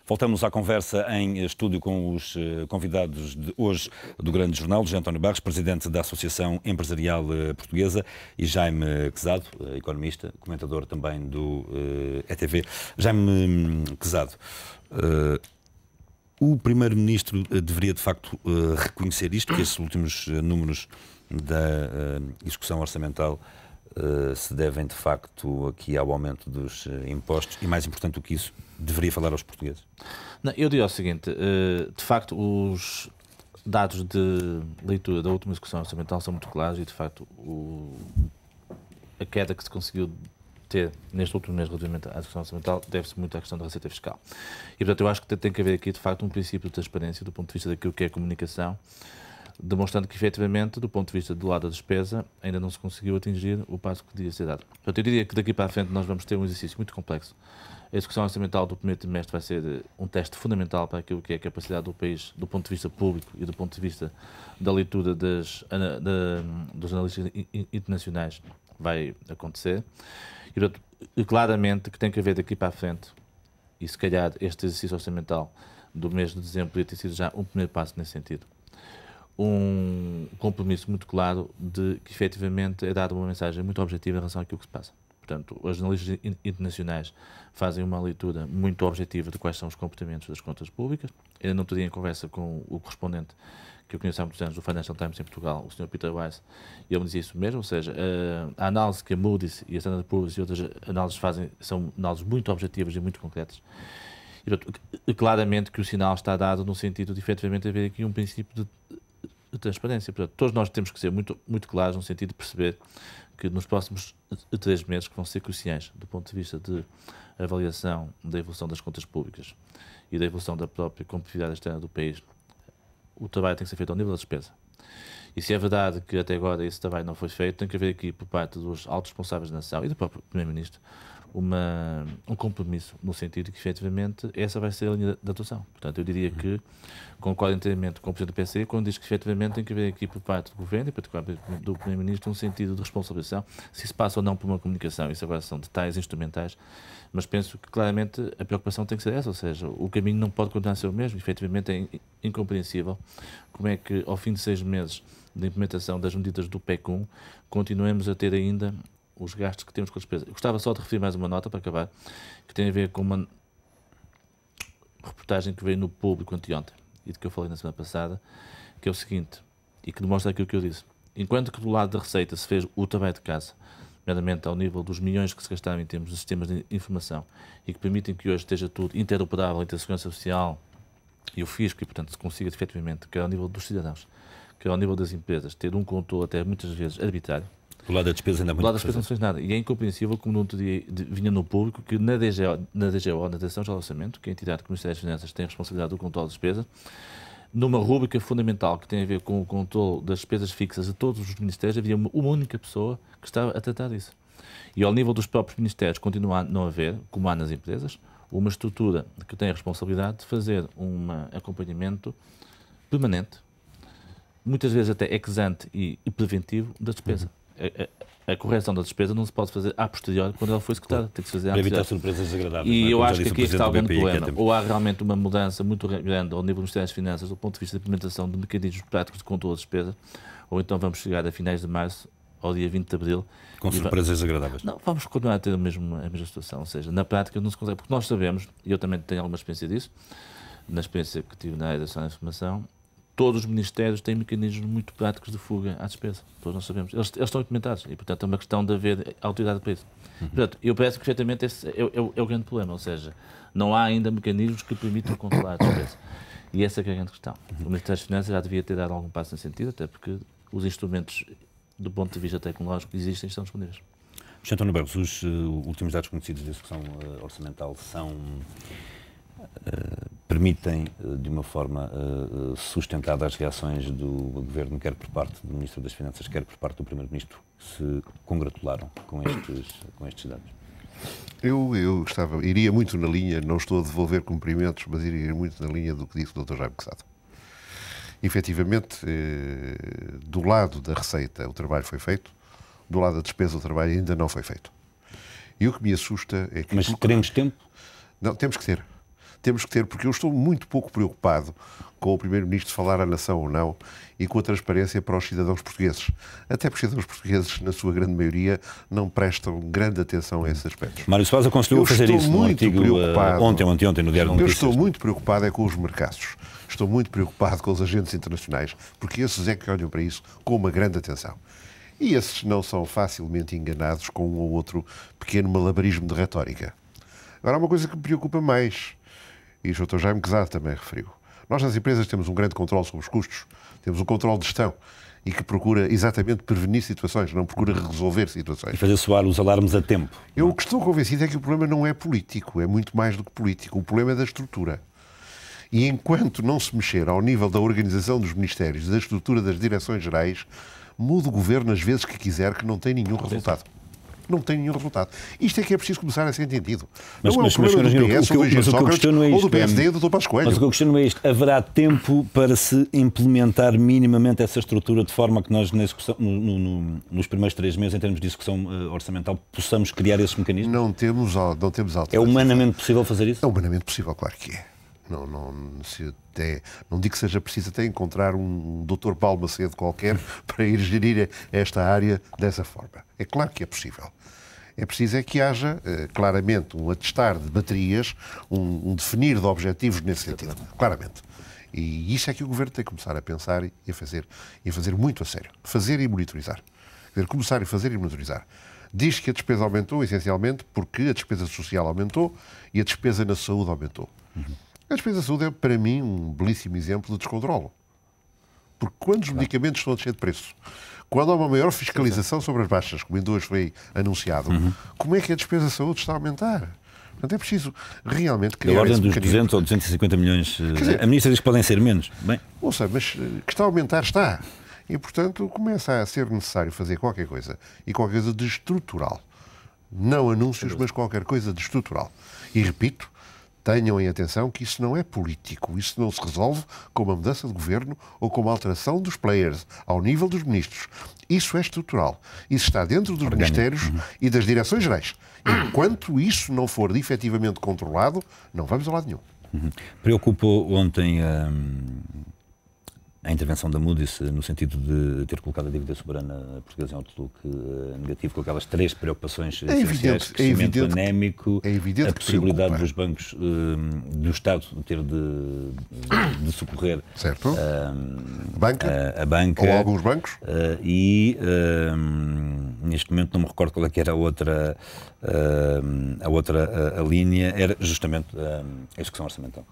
Voltamos à conversa em estúdio com os convidados de hoje do Grande Jornal, José António Barros, presidente da Associação Empresarial Portuguesa, e Jaime Quezado, economista, comentador também do ETV. Jaime Quezado, o Primeiro-Ministro deveria de facto reconhecer isto, que esses últimos números da execução orçamental se devem de facto aqui ao aumento dos impostos e, mais importante do que isso, deveria falar aos portugueses? Não, eu diria o seguinte, de facto os dados de leitura da última execução orçamental são muito claros e de facto a queda que se conseguiu ter neste último mês relativamente à execução orçamental deve-se muito à questão da receita fiscal. E portanto eu acho que tem que haver aqui de facto um princípio de transparência do ponto de vista daquilo que é a comunicação, demonstrando que, efetivamente, do ponto de vista do lado da despesa, ainda não se conseguiu atingir o passo que devia ser dado. Portanto, eu diria que daqui para a frente nós vamos ter um exercício muito complexo. A execução orçamental do primeiro trimestre vai ser um teste fundamental para aquilo que é a capacidade do país, do ponto de vista público e do ponto de vista da leitura dos analistas internacionais, vai acontecer. E, portanto, claramente que tem que haver daqui para a frente, e se calhar este exercício orçamental do mês de dezembro poderia ter sido já um primeiro passo nesse sentido. Um compromisso muito claro de que, efetivamente, é dada uma mensagem muito objetiva em relação àquilo que se passa. Portanto, os analistas internacionais fazem uma leitura muito objetiva de quais são os comportamentos das contas públicas. Eu não teria em conversa com o correspondente que eu conheço há muitos anos do Financial Times em Portugal, o Sr. Peter Weiss, e ele me dizia isso mesmo, ou seja, a análise que a Moody's e a Standard Poor's e outras análises fazem são análises muito objetivas e muito concretas. E, portanto, claramente que o sinal está dado no sentido de, efetivamente, haver aqui um princípio de transparência. Portanto, todos nós temos que ser muito, muito claros no sentido de perceber que nos próximos 3 meses, que vão ser cruciais do ponto de vista de avaliação da evolução das contas públicas e da evolução da própria competitividade externa do país, o trabalho tem que ser feito ao nível da despesa. E se é verdade que até agora esse trabalho não foi feito, tem que haver aqui, por parte dos altos responsáveis da nação e do próprio Primeiro-Ministro, um compromisso no sentido de que, efetivamente, essa vai ser a linha de atuação. Portanto, eu diria que concordo inteiramente com o Presidente do PC quando diz que, efetivamente, tem que haver aqui, por parte do Governo e, particularmente, do Primeiro-Ministro, um sentido de responsabilização, se isso passa ou não por uma comunicação. Isso agora são detalhes instrumentais, mas penso que, claramente, a preocupação tem que ser essa, ou seja, o caminho não pode continuar a ser o mesmo. Efetivamente, é incompreensível como é que, ao fim de 6 meses de implementação das medidas do PEC 1, continuemos a ter ainda os gastos que temos com a despesa. Eu gostava só de referir mais uma nota para acabar, que tem a ver com uma reportagem que veio no Público anteontem e de que eu falei na semana passada, que é o seguinte, e que demonstra aquilo que eu disse. Enquanto que do lado da receita se fez o trabalho de casa, nomeadamente ao nível dos milhões que se gastaram em termos de sistemas de informação e que permitem que hoje esteja tudo interoperável entre a Segurança Social e o Fisco e, portanto, se consiga efetivamente, quer ao nível dos cidadãos, quer ao nível das empresas, ter um controle até muitas vezes arbitrário. Do lado da despesa ainda há muito. Do lado da despesa não se fez nada. E é incompreensível como não vinha no público que na DGO, na Direção de Orçamento, que é a entidade que o Ministério das Finanças tem a responsabilidade do controle de despesa, numa rúbrica fundamental que tem a ver com o controle das despesas fixas de todos os ministérios, havia uma única pessoa que estava a tratar disso. E ao nível dos próprios ministérios continua a não haver, como há nas empresas, uma estrutura que tem a responsabilidade de fazer um acompanhamento permanente, muitas vezes até ex ante e preventivo da despesa. A correção da despesa não se pode fazer a posteriori quando ela foi executada, tem que se fazer a para evitar surpresas desagradáveis. E eu acho que aqui está o grande problema. Ou há realmente uma mudança muito grande ao nível do Ministério das Finanças do ponto de vista da implementação de mecanismos práticos de controle de despesa, ou então vamos chegar a finais de março, ao dia 20 de abril. Com surpresas desagradáveis. Não, vamos continuar a ter a mesma situação, ou seja, na prática não se consegue, porque nós sabemos, e eu também tenho alguma experiência disso, na experiência que tive na área da informação, todos os ministérios têm mecanismos muito práticos de fuga à despesa. Todos nós sabemos. Eles estão implementados e, portanto, é uma questão de haver autoridade para isso. Portanto, eu penso que, perfeitamente, esse é o grande problema. Ou seja, não há ainda mecanismos que permitam controlar a despesa. E essa é a grande questão. O Ministério das Finanças já devia ter dado algum passo nesse sentido, até porque os instrumentos, do ponto de vista tecnológico, que existem estão disponíveis. José António Barros, os últimos dados conhecidos da execução orçamental permitem, de uma forma sustentada, as reações do Governo, quer por parte do Ministro das Finanças, quer por parte do Primeiro-Ministro, que se congratularam com estes dados? Eu iria muito na linha, não estou a devolver cumprimentos, mas iria muito na linha do que disse o Dr. Jaime Quezado. Efetivamente, do lado da receita o trabalho foi feito, do lado da despesa o trabalho ainda não foi feito. E o que me assusta é que... Mas teremos tempo? Não, temos que ter. temos que ter, porque eu estou muito pouco preocupado com o Primeiro-Ministro falar à nação ou não e com a transparência para os cidadãos portugueses. Até porque os cidadãos portugueses, na sua grande maioria, não prestam grande atenção a esses aspectos. Mário Soares aconselhou a fazer isso no artigo ontem no Diário de Notícias. Eu estou muito preocupado é com os mercados. Estou muito preocupado com os agentes internacionais, porque esses é que olham para isso com uma grande atenção. E esses não são facilmente enganados com um ou outro pequeno malabarismo de retórica. Agora, há uma coisa que me preocupa mais, e o Dr. Jaime Quezada também referiu. Nós, nas empresas, temos um grande controle sobre os custos, temos um controle de gestão e que procura exatamente prevenir situações, não procura resolver situações. E fazer soar os alarmes a tempo. Eu o que estou convencido é que o problema não é político, é muito mais do que político. O problema é da estrutura. E enquanto não se mexer ao nível da organização dos ministérios, da estrutura das direções gerais, muda o governo as vezes que quiser, que não tem nenhum resultado. Não tem nenhum resultado. Isto é que é preciso começar a ser entendido. Não é o problema do PS, ou do Engenheiro Sócrates, ou do PSD, do Dr. Passos Coelho. Mas o que eu questiono é isto. Haverá tempo para se implementar minimamente essa estrutura de forma que nós, na execução, nos primeiros 3 meses, em termos de execução orçamental, possamos criar esses mecanismos? Não temos alternativa. É humanamente possível fazer isso? É humanamente possível, claro que é. Não digo que seja preciso até encontrar um Dr. Paulo Macedo qualquer para ir gerir esta área dessa forma. É claro que é possível. É preciso é que haja, claramente, um atestar de baterias, um definir de objetivos nesse sentido. Claramente. E isso é que o Governo tem que começar a pensar e a fazer muito a sério. Fazer e monitorizar. Quer dizer, começar a fazer e monitorizar. Diz que a despesa aumentou, essencialmente, porque a despesa social aumentou e a despesa na saúde aumentou. A despesa da saúde é, para mim, um belíssimo exemplo de descontrolo. Porque quando os medicamentos estão a descer de preço, quando há uma maior fiscalização sobre as baixas, como ainda hoje foi anunciado, como é que a despesa da saúde está a aumentar? Portanto, é preciso realmente criar. A ordem dos 200 ou 250 milhões. A ministra diz que podem ser menos. Bem. Não sei, mas que está a aumentar, está. E, portanto, começa a ser necessário fazer qualquer coisa. E qualquer coisa de estrutural. Não anúncios, mas qualquer coisa de estrutural. E repito, tenham em atenção que isso não é político. Isso não se resolve com uma mudança de governo ou com uma alteração dos players ao nível dos ministros. Isso é estrutural. Isso está dentro dos ministérios e das direções gerais. Enquanto isso não for efetivamente controlado, não vamos a lado nenhum. Preocupou ontem a intervenção da Moody's no sentido de ter colocado a dívida soberana portuguesa em outlook negativo, com aquelas 3 preocupações essenciais: crescimento anémico, a possibilidade dos bancos do Estado ter de socorrer a banca ou alguns bancos e neste momento não me recordo qual é que era a outra linha, era justamente a execução orçamental.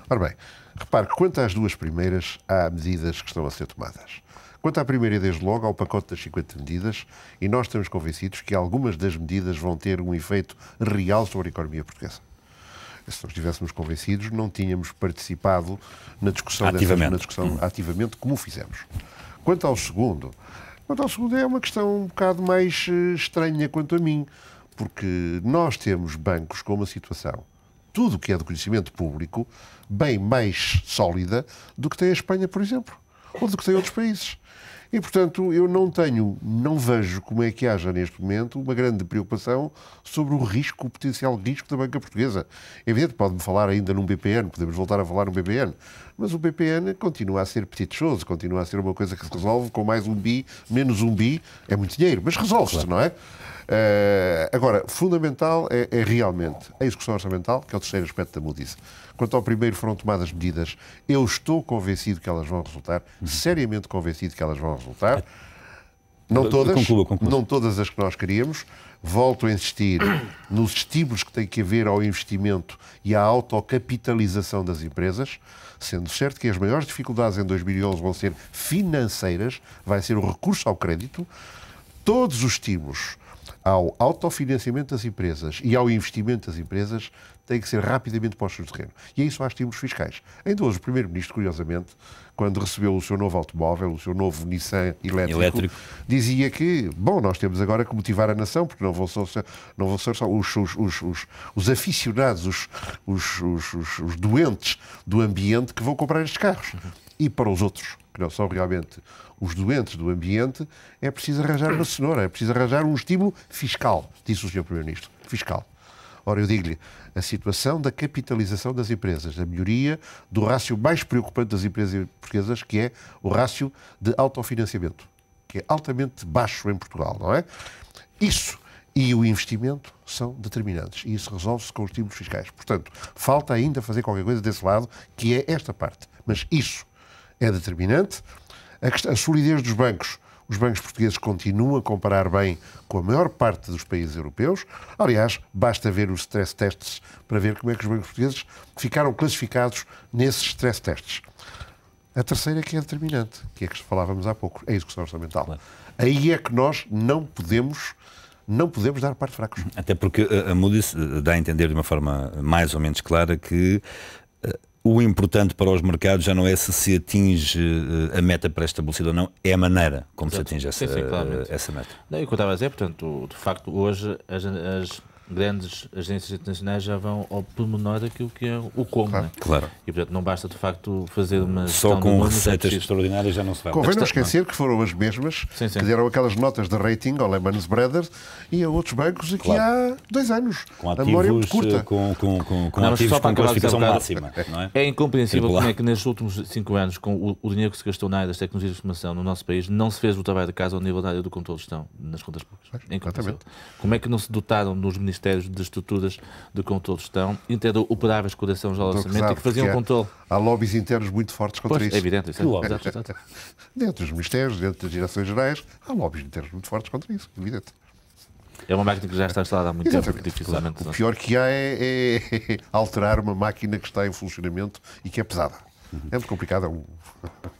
Ora bem, repare que quanto às 2 primeiras, há medidas que estão a ser tomadas. Quanto à primeira, desde logo, há o pacote das 50 medidas, e nós estamos convencidos que algumas das medidas vão ter um efeito real sobre a economia portuguesa. Se nós estivéssemos convencidos, não tínhamos participado na discussão ativamente como fizemos. Quanto ao segundo é uma questão um bocado mais estranha quanto a mim, porque nós temos bancos com uma situação, tudo o que é do conhecimento público, bem mais sólida do que tem a Espanha, por exemplo, ou do que tem outros países. E, portanto, eu não vejo como é que haja neste momento uma grande preocupação sobre o potencial risco da banca portuguesa. É evidente, pode-me falar ainda num BPN, podemos voltar a falar num BPN, mas o BPN continua a ser petit chose, continua a ser uma coisa que se resolve com mais um bi, menos um bi, é muito dinheiro, mas resolve-se, não é? Agora, fundamental é realmente a execução orçamental, que é o terceiro aspecto da Moody's. Quanto ao primeiro, foram tomadas medidas. Eu estou convencido que elas vão resultar, seriamente convencido que elas vão resultar. Não todas, não todas as que nós queríamos. Volto a insistir nos estímulos que tem que haver ao investimento e à autocapitalização das empresas, sendo certo que as maiores dificuldades em 2011 vão ser financeiras, vai ser o recurso ao crédito. Todos os estímulos ao autofinanciamento das empresas e ao investimento das empresas têm que ser rapidamente postos no terreno. E aí só há estímulos fiscais. Ainda hoje o Primeiro-Ministro, curiosamente, quando recebeu o seu novo automóvel, o seu novo Nissan elétrico, dizia que, nós temos agora que motivar a nação, porque não vão ser só os aficionados, os doentes do ambiente que vão comprar estes carros. E para os outros, que não são realmente os doentes do ambiente, é preciso arranjar uma cenoura, é preciso arranjar um estímulo fiscal, disse o Sr. Primeiro-Ministro. Fiscal. Ora, eu digo-lhe, a situação da capitalização das empresas, a melhoria do rácio mais preocupante das empresas portuguesas, que é o rácio de autofinanciamento, que é altamente baixo em Portugal, não é? Isso e o investimento são determinantes. E isso resolve-se com os estímulos fiscais. Portanto, falta ainda fazer qualquer coisa desse lado, que é esta parte. Mas isso é determinante. A solidez dos bancos. Os bancos portugueses continuam a comparar bem com a maior parte dos países europeus. Aliás, basta ver os stress tests para ver como é que os bancos portugueses ficaram classificados nesses stress tests. A terceira que é determinante, que é que falávamos há pouco, é a execução orçamental. Claro. Aí é que nós não podemos dar parte fracos. Até porque a Moody's dá a entender de uma forma mais ou menos clara que o importante para os mercados já não é se atinge a meta pré-estabelecida ou não, é a maneira como se atinge essa meta. Não, e o que eu estava a dizer, portanto, de facto, hoje as grandes agências internacionais já vão ao pormenor daquilo que é o como. Claro. Né? Claro. E, portanto, não basta, de facto, fazer uma... Só com receitas extraordinárias já não se vai. Convém não esquecer que foram as mesmas que deram aquelas notas de rating ao Lehman Brothers e a outros bancos aqui há 2 anos. Com a memória é muito curta. Com ativos com classificação máxima. Não é? É incompreensível como é que nestes últimos 5 anos, com o dinheiro que se gastou na área das tecnologias de informação no nosso país, não se fez o trabalho de casa ao nível da área do controle de gestão nas contas públicas. É incompreensível. Como é que não se dotaram nos ministérios de estruturas de controle de gestão interoperáveis com a direção-geral do orçamento e que faziam controle? Há lobbies internos muito fortes contra isso. É evidente. Isso é exato. Dentro dos ministérios, dentro das direções gerais, há lobbies internos muito fortes contra isso, evidente. É uma máquina que já está instalada há muito tempo, dificilmente. O pior que há é alterar uma máquina que está em funcionamento e que é pesada. É muito complicado.